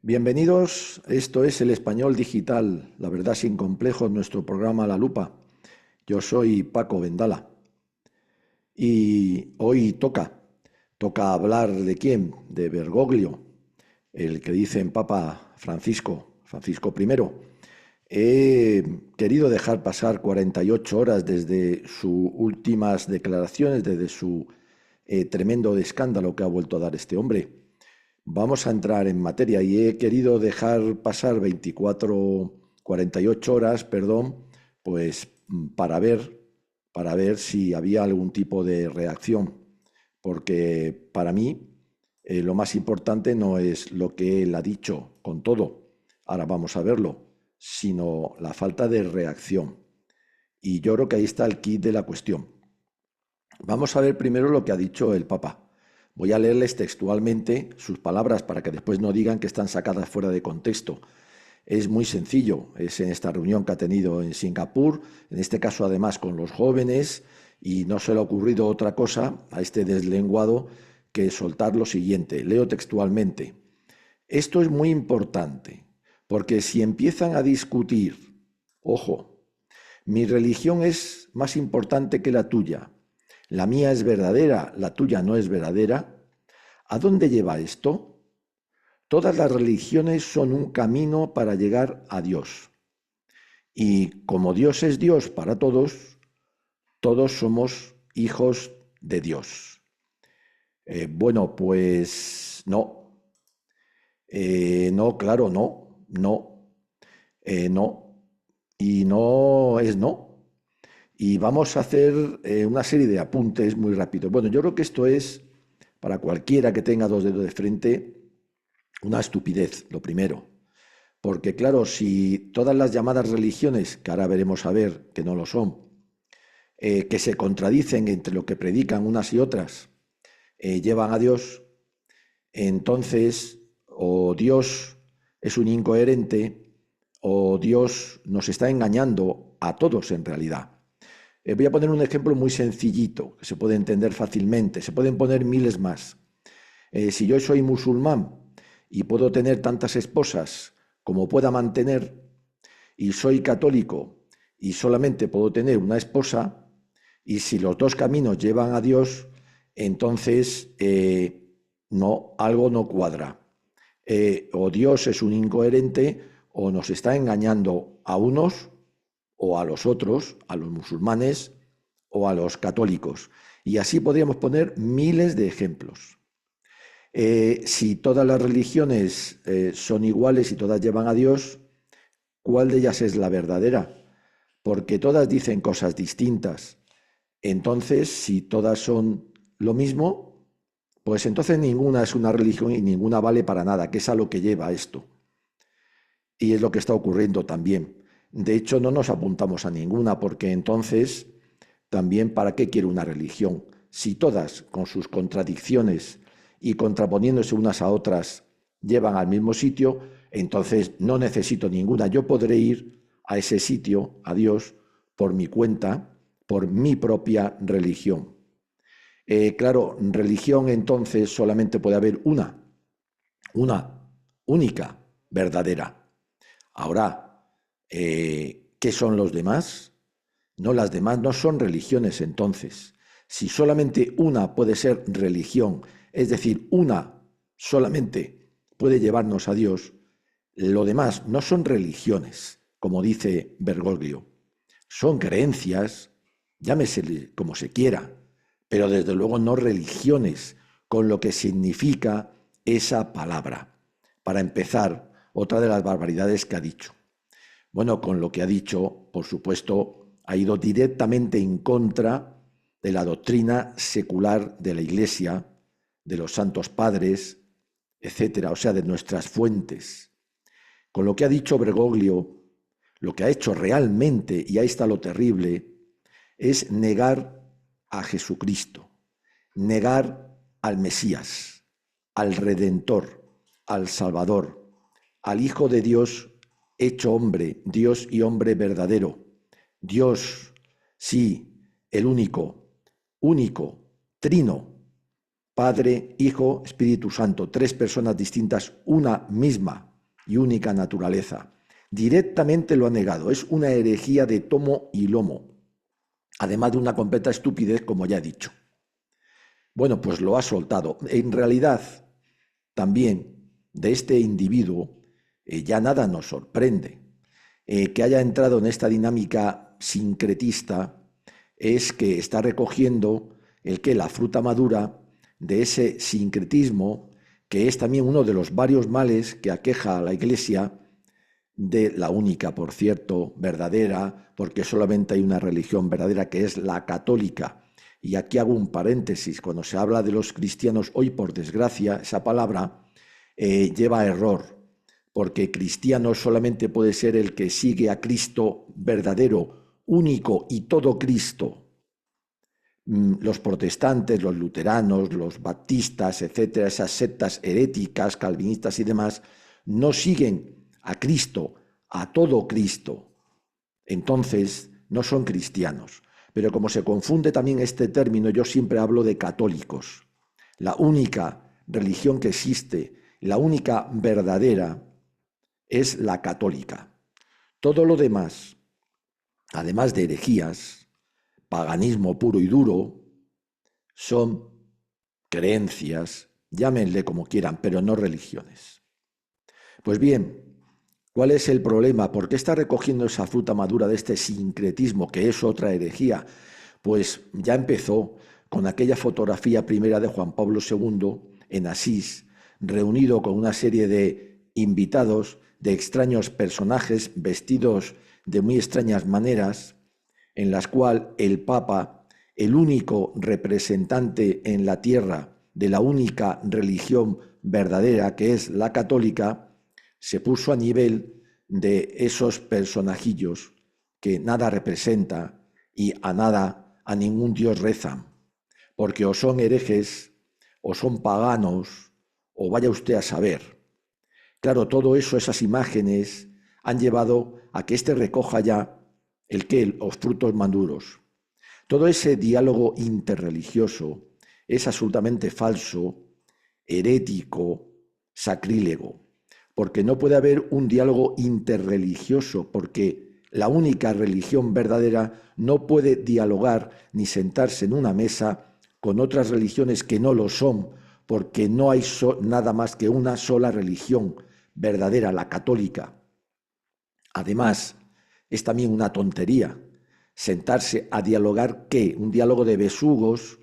Bienvenidos, esto es El Español Digital, la verdad sin complejos, nuestro programa La Lupa. Yo soy Paco Vendala y hoy toca hablar ¿de quién? De Bergoglio, el que dice en Papa Francisco I. He querido dejar pasar 48 horas desde sus últimas declaraciones, desde su tremendo escándalo que ha vuelto a dar este hombre. Vamos a entrar en materia y he querido dejar pasar 48 horas, perdón, pues para ver si había algún tipo de reacción, porque para mí lo más importante no es lo que él ha dicho con todo, ahora vamos a verlo, sino la falta de reacción. Y yo creo que ahí está el quid de la cuestión. Vamos a ver primero lo que ha dicho el Papa. Voy a leerles textualmente sus palabras para que después no digan que están sacadas fuera de contexto. Es muy sencillo, es en esta reunión que ha tenido en Singapur, en este caso además con los jóvenes, y no se le ha ocurrido otra cosa a este deslenguado que soltar lo siguiente. Leo textualmente. Esto es muy importante, porque si empiezan a discutir, ojo, mi religión es más importante que la tuya, la mía es verdadera, la tuya no es verdadera, ¿a dónde lleva esto? Todas las religiones son un camino para llegar a Dios. Y como Dios es Dios para todos, todos somos hijos de Dios. Bueno, pues no. No, claro, no. Y no es no. Y vamos a hacer una serie de apuntes muy rápidos. Bueno, yo creo que esto es, para cualquiera que tenga dos dedos de frente, una estupidez, lo primero. Porque claro, si todas las llamadas religiones, que ahora veremos a ver que no lo son, que se contradicen entre lo que predican unas y otras, llevan a Dios, entonces o Dios es un incoherente o Dios nos está engañando a todos en realidad. Voy a poner un ejemplo muy sencillito, que se puede entender fácilmente. Se pueden poner miles más. Si yo soy musulmán y puedo tener tantas esposas como pueda mantener, y soy católico y solamente puedo tener una esposa, y si los dos caminos llevan a Dios, entonces no, algo no cuadra. O Dios es un incoherente o nos está engañando a unos o a los otros, a los musulmanes o a los católicos. Y así podríamos poner miles de ejemplos. Si todas las religiones son iguales y todas llevan a Dios, ¿cuál de ellas es la verdadera? Porque todas dicen cosas distintas. Entonces, si todas son lo mismo, pues entonces ninguna es una religión y ninguna vale para nada, que es a lo que lleva esto. Y es lo que está ocurriendo también. De hecho, no nos apuntamos a ninguna, porque entonces, también, ¿para qué quiere una religión? Si todas, con sus contradicciones y contraponiéndose unas a otras, llevan al mismo sitio, entonces no necesito ninguna. Yo podré ir a ese sitio, a Dios, por mi cuenta, por mi propia religión. Claro, religión entonces solamente puede haber una única, verdadera. Ahora, ¿qué son los demás? No, las demás no son religiones entonces. Si solamente una puede ser religión, es decir, una solamente puede llevarnos a Dios, lo demás no son religiones, como dice Bergoglio. Son creencias, llámese como se quiera, pero desde luego no religiones, con lo que significa esa palabra. Para empezar, otra de las barbaridades que ha dicho. Bueno, con lo que ha dicho, por supuesto, ha ido directamente en contra de la doctrina secular de la Iglesia, de los santos padres, etcétera, o sea, de nuestras fuentes. Con lo que ha dicho Bergoglio, lo que ha hecho realmente, y ahí está lo terrible, es negar a Jesucristo, negar al Mesías, al Redentor, al Salvador, al Hijo de Dios hecho hombre, Dios y hombre verdadero. Dios, sí, el único, trino, Padre, Hijo, Espíritu Santo, tres personas distintas, una misma. y única naturaleza. Directamente lo ha negado. Es una herejía de tomo y lomo, además de una completa estupidez, como ya he dicho. Bueno, pues lo ha soltado. En realidad, también de este individuo ya nada nos sorprende. Que haya entrado en esta dinámica sincretista es que está recogiendo la fruta madura de ese sincretismo, que es también uno de los varios males que aqueja a la Iglesia, de la única, por cierto, verdadera, porque solamente hay una religión verdadera, que es la católica. Y aquí hago un paréntesis: cuando se habla de los cristianos hoy, por desgracia, esa palabra lleva a error, porque cristiano solamente puede ser el que sigue a Cristo verdadero, único y todo Cristo. Los protestantes, los luteranos, los baptistas, etcétera, esas sectas heréticas, calvinistas y demás, no siguen a Cristo, a todo Cristo. Entonces, no son cristianos. Pero como se confunde también este término, yo siempre hablo de católicos. La única religión que existe, la única verdadera, es la católica. Todo lo demás, además de herejías, paganismo puro y duro, son creencias, llámenle como quieran, pero no religiones. Pues bien, ¿cuál es el problema? ¿Por qué está recogiendo esa fruta madura de este sincretismo, que es otra herejía? Pues ya empezó con aquella fotografía primera de Juan Pablo II en Asís, reunido con una serie de invitados, de extraños personajes vestidos de muy extrañas maneras, en las cuales el Papa, el único representante en la tierra de la única religión verdadera, que es la católica, se puso a nivel de esos personajillos que nada representa y a nada, a ningún dios rezan, porque o son herejes, o son paganos, o vaya usted a saber. Claro, todo eso, esas imágenes, han llevado a que éste recoja ya los frutos maduros. Todo ese diálogo interreligioso es absolutamente falso, herético, sacrílego, porque no puede haber un diálogo interreligioso, porque la única religión verdadera no puede dialogar ni sentarse en una mesa con otras religiones que no lo son, porque no hay nada más que una sola religión verdadera, la católica. Además, es también una tontería sentarse a dialogar, ¿qué? ¿Un diálogo de besugos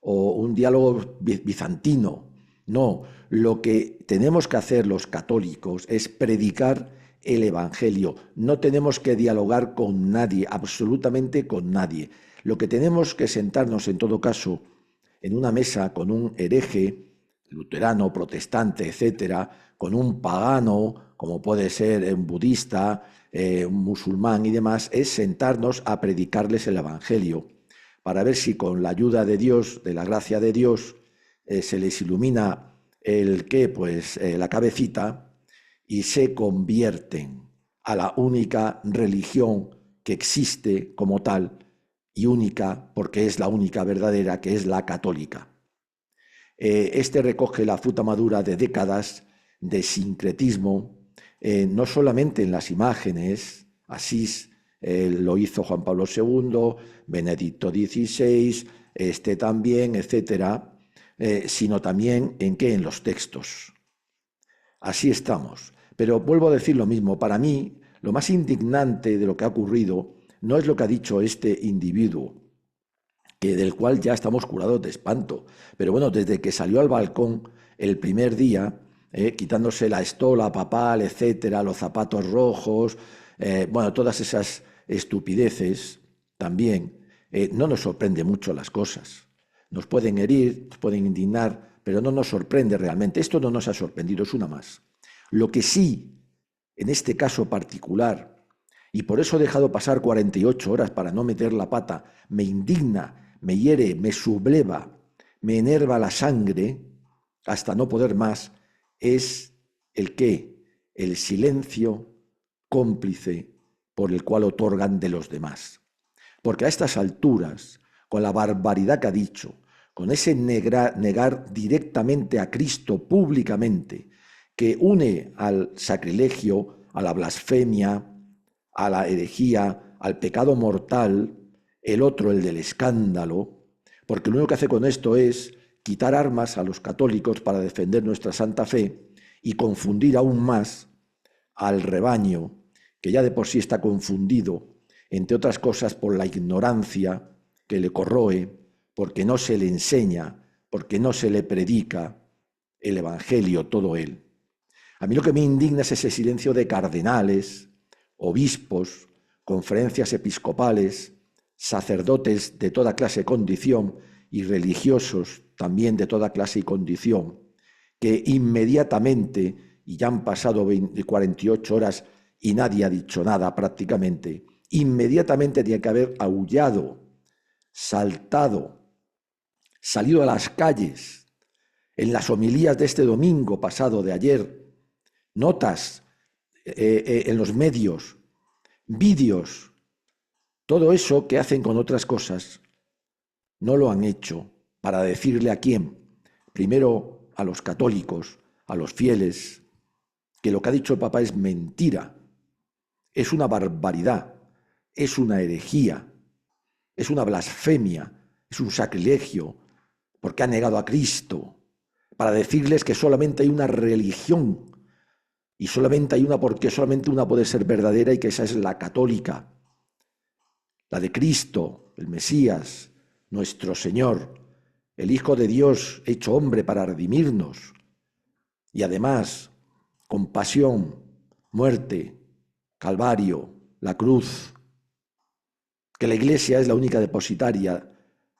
o un diálogo bizantino? No, lo que tenemos que hacer los católicos es predicar el Evangelio. No tenemos que dialogar con nadie, absolutamente con nadie. Lo que tenemos que sentarnos, en todo caso, en una mesa con un hereje, luterano, protestante, etcétera, con un pagano, como puede ser un budista, un musulmán y demás, es sentarnos a predicarles el Evangelio, para ver si con la ayuda de Dios, de la gracia de Dios, se les ilumina la cabecita, y se convierten a la única religión que existe como tal, y única porque es la única verdadera, que es la católica. Este recoge la fruta madura de décadas de sincretismo, no solamente en las imágenes. Asís lo hizo Juan Pablo II, Benedicto XVI, este también, etcétera, sino también en los textos. Así estamos. Pero vuelvo a decir lo mismo: para mí, lo más indignante de lo que ha ocurrido no es lo que ha dicho este individuo, del cual ya estamos curados de espanto. Pero bueno, desde que salió al balcón el primer día, quitándose la estola papal, etcétera, los zapatos rojos, todas esas estupideces también, no nos sorprende mucho las cosas. Nos pueden herir, nos pueden indignar, pero no nos sorprende realmente. Esto no nos ha sorprendido, es una más. Lo que sí, en este caso particular, y por eso he dejado pasar 48 horas para no meter la pata, me indigna, me hiere, me subleva, me enerva la sangre hasta no poder más, es el silencio cómplice por el cual otorgan de los demás. Porque a estas alturas, con la barbaridad que ha dicho, con ese negar directamente a Cristo públicamente, que une al sacrilegio, a la blasfemia, a la herejía, al pecado mortal, el otro, el del escándalo, porque lo único que hace con esto es quitar armas a los católicos para defender nuestra santa fe y confundir aún más al rebaño, que ya de por sí está confundido, entre otras cosas por la ignorancia que le corroe, porque no se le enseña, porque no se le predica el Evangelio, todo él. A mí lo que me indigna es ese silencio de cardenales, obispos, conferencias episcopales, sacerdotes de toda clase y condición y religiosos también de toda clase y condición, que inmediatamente, y ya han pasado 48 horas y nadie ha dicho nada prácticamente, inmediatamente tiene que haber aullado, saltado, salido a las calles, en las homilías de este domingo pasado, de ayer, notas en los medios, vídeos, todo eso que hacen con otras cosas, no lo han hecho para decirle a quién, primero a los católicos, a los fieles, que lo que ha dicho el Papa es mentira, es una barbaridad, es una herejía, es una blasfemia, es un sacrilegio, porque ha negado a Cristo, para decirles que solamente hay una religión, y solamente hay una, porque solamente una puede ser verdadera, y que esa es la católica, la de Cristo, el Mesías, nuestro Señor, el Hijo de Dios hecho hombre para redimirnos, y además con pasión, muerte, calvario, la cruz, que la Iglesia es la única depositaria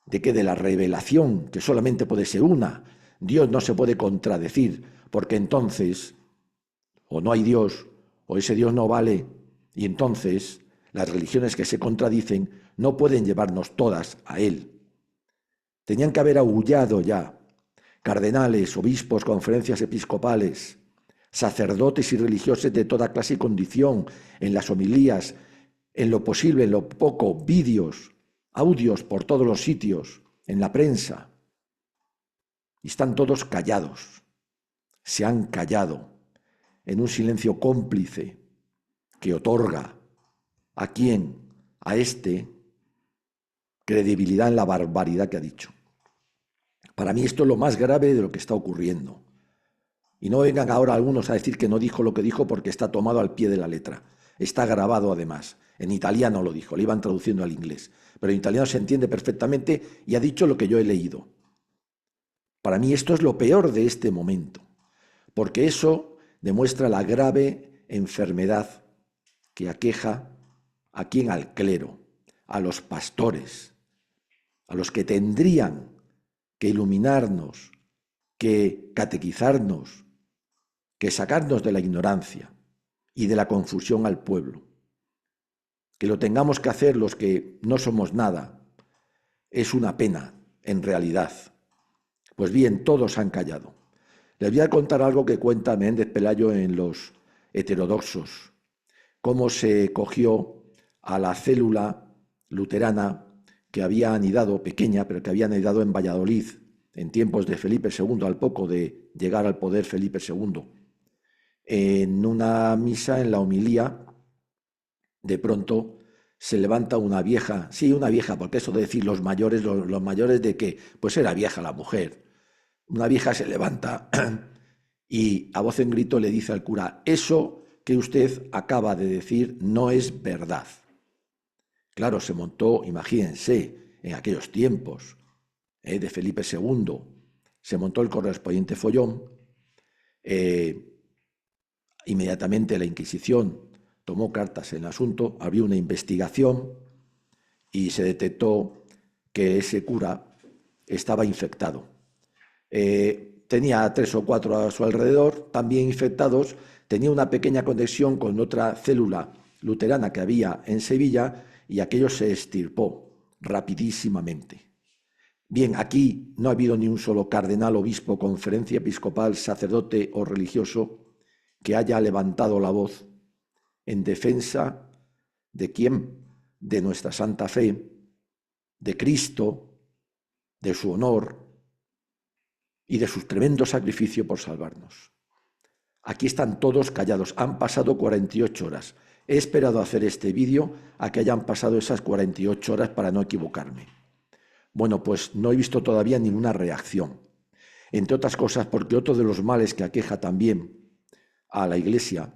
de que de la revelación, que solamente puede ser una, Dios no se puede contradecir, porque entonces o no hay Dios, o ese Dios no vale, y entonces las religiones que se contradicen no pueden llevarnos todas a Él. Tenían que haber aullado ya cardenales, obispos, conferencias episcopales, sacerdotes y religiosos de toda clase y condición, en las homilías, en lo posible, en lo poco, vídeos, audios por todos los sitios, en la prensa. Y están todos callados, se han callado, en un silencio cómplice que otorga a quién, a este, credibilidad en la barbaridad que ha dicho. Para mí esto es lo más grave de lo que está ocurriendo. Y no vengan ahora algunos a decir que no dijo lo que dijo porque está tomado al pie de la letra. Está grabado además. En italiano lo dijo, le iban traduciendo al inglés. Pero en italiano se entiende perfectamente y ha dicho lo que yo he leído. Para mí esto es lo peor de este momento, porque eso demuestra la grave enfermedad que aqueja a quien, al clero, a los pastores, a los que tendrían que iluminarnos, que catequizarnos, que sacarnos de la ignorancia y de la confusión al pueblo. Que lo tengamos que hacer los que no somos nada es una pena, en realidad. Pues bien, todos han callado. Les voy a contar algo que cuenta Menéndez Pelayo en Los Heterodoxos, cómo se cogió a la célula luterana que había anidado, pequeña, pero que había anidado en Valladolid en tiempos de Felipe II, al poco de llegar al poder Felipe II. En una misa, en la homilía, de pronto se levanta una vieja, sí, una vieja, porque eso de decir los mayores de qué, pues era vieja la mujer. Una vieja se levanta y a voz en grito le dice al cura, eso que usted acaba de decir no es verdad. Claro, se montó, imagínense, en aquellos tiempos de Felipe II, se montó el correspondiente follón. Inmediatamente la Inquisición tomó cartas en el asunto, abrió una investigación y se detectó que ese cura estaba infectado. Tenía 3 o 4 a su alrededor, también infectados, tenía una pequeña conexión con otra célula luterana que había en Sevilla y aquello se extirpó rapidísimamente. Bien, aquí no ha habido ni un solo cardenal, obispo, conferencia episcopal, sacerdote o religioso que haya levantado la voz en defensa de quién, de nuestra santa fe, de Cristo, de su honor y de su tremendo sacrificio por salvarnos. Aquí están todos callados. Han pasado 48 horas. He esperado a hacer este vídeo a que hayan pasado esas 48 horas para no equivocarme. Bueno, pues no he visto todavía ninguna reacción. Entre otras cosas porque otro de los males que aqueja también a la Iglesia,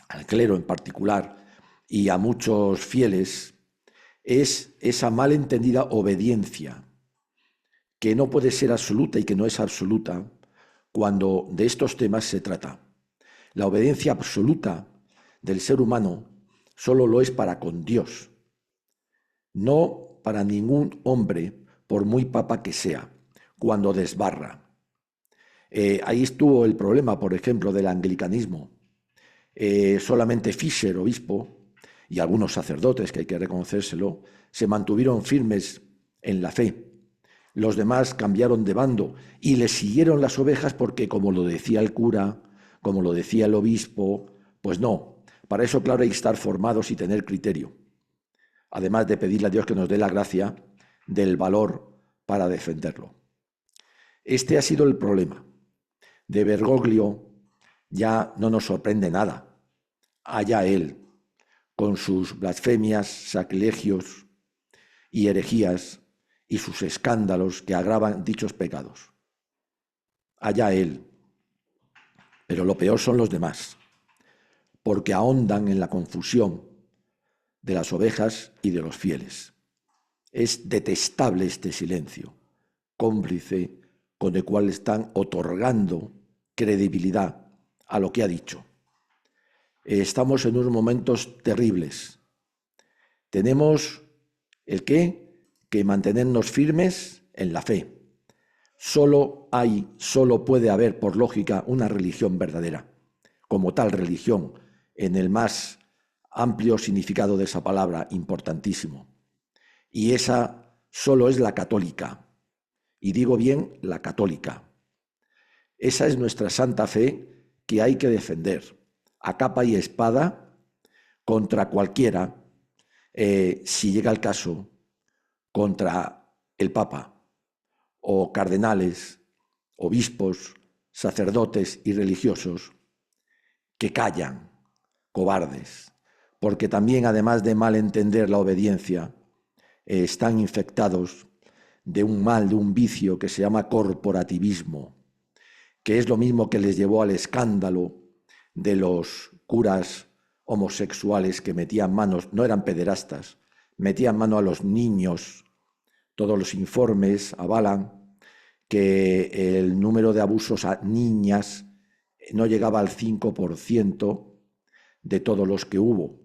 al clero en particular, y a muchos fieles, es esa malentendida obediencia, que no puede ser absoluta y que no es absoluta cuando de estos temas se trata. La obediencia absoluta del ser humano solo lo es para con Dios, no para ningún hombre, por muy papa que sea, cuando desbarra. Ahí estuvo el problema, por ejemplo, del anglicanismo. Solamente Fisher, obispo, y algunos sacerdotes, que hay que reconocérselo, se mantuvieron firmes en la fe. Los demás cambiaron de bando y le siguieron las ovejas porque, como lo decía el cura, como lo decía el obispo, pues no. Para eso, claro, hay que estar formados y tener criterio. Además de pedirle a Dios que nos dé la gracia del valor para defenderlo. Este ha sido el problema. De Bergoglio ya no nos sorprende nada. Allá él, con sus blasfemias, sacrilegios y herejías y sus escándalos que agravan dichos pecados. Allá él. Pero lo peor son los demás, porque ahondan en la confusión de las ovejas y de los fieles. Es detestable este silencio, cómplice con el cual están otorgando credibilidad a lo que ha dicho. Estamos en unos momentos terribles. Tenemos que mantenernos firmes en la fe. Solo puede haber, por lógica, una religión verdadera, como tal religión, en el más amplio significado de esa palabra, importantísimo. Y esa solo es la católica. Y digo bien, la católica. Esa es nuestra santa fe que hay que defender a capa y espada contra cualquiera, si llega el caso, contra el Papa o cardenales, obispos, sacerdotes y religiosos que callan, cobardes, porque también, además de mal entender la obediencia, están infectados de un mal, de un vicio que se llama corporativismo, que es lo mismo que les llevó al escándalo de los curas homosexuales que metían manos, no eran pederastas, metían mano a los niños. Todos los informes avalan que el número de abusos a niñas no llegaba al 5% de todos los que hubo.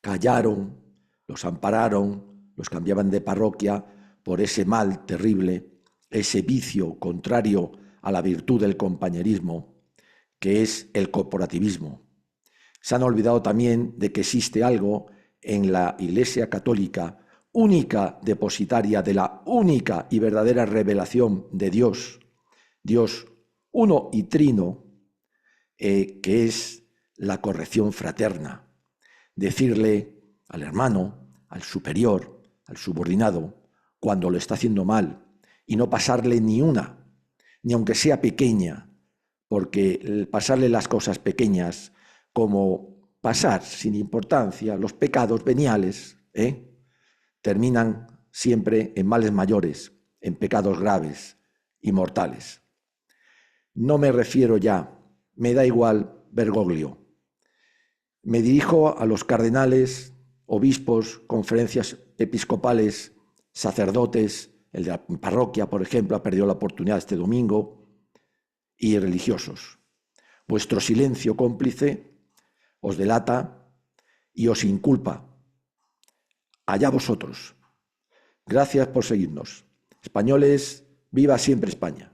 Callaron, los ampararon, los cambiaban de parroquia por ese mal terrible, ese vicio contrario a la virtud del compañerismo, que es el corporativismo. Se han olvidado también de que existe algo en la Iglesia Católica, única depositaria de la única y verdadera revelación de Dios, Dios uno y trino, que es la corrección fraterna. Decirle al hermano, al superior, al subordinado, cuando lo está haciendo mal, y no pasarle ni una, ni aunque sea pequeña, porque pasarle las cosas pequeñas, como pasar sin importancia los pecados veniales, terminan siempre en males mayores, en pecados graves y mortales. No me refiero ya, me da igual Bergoglio. Me dirijo a los cardenales, obispos, conferencias episcopales, sacerdotes, el de la parroquia, por ejemplo, ha perdido la oportunidad este domingo, y religiosos. Vuestro silencio cómplice os delata y os inculpa. Allá vosotros. Gracias por seguirnos. Españoles, viva siempre España.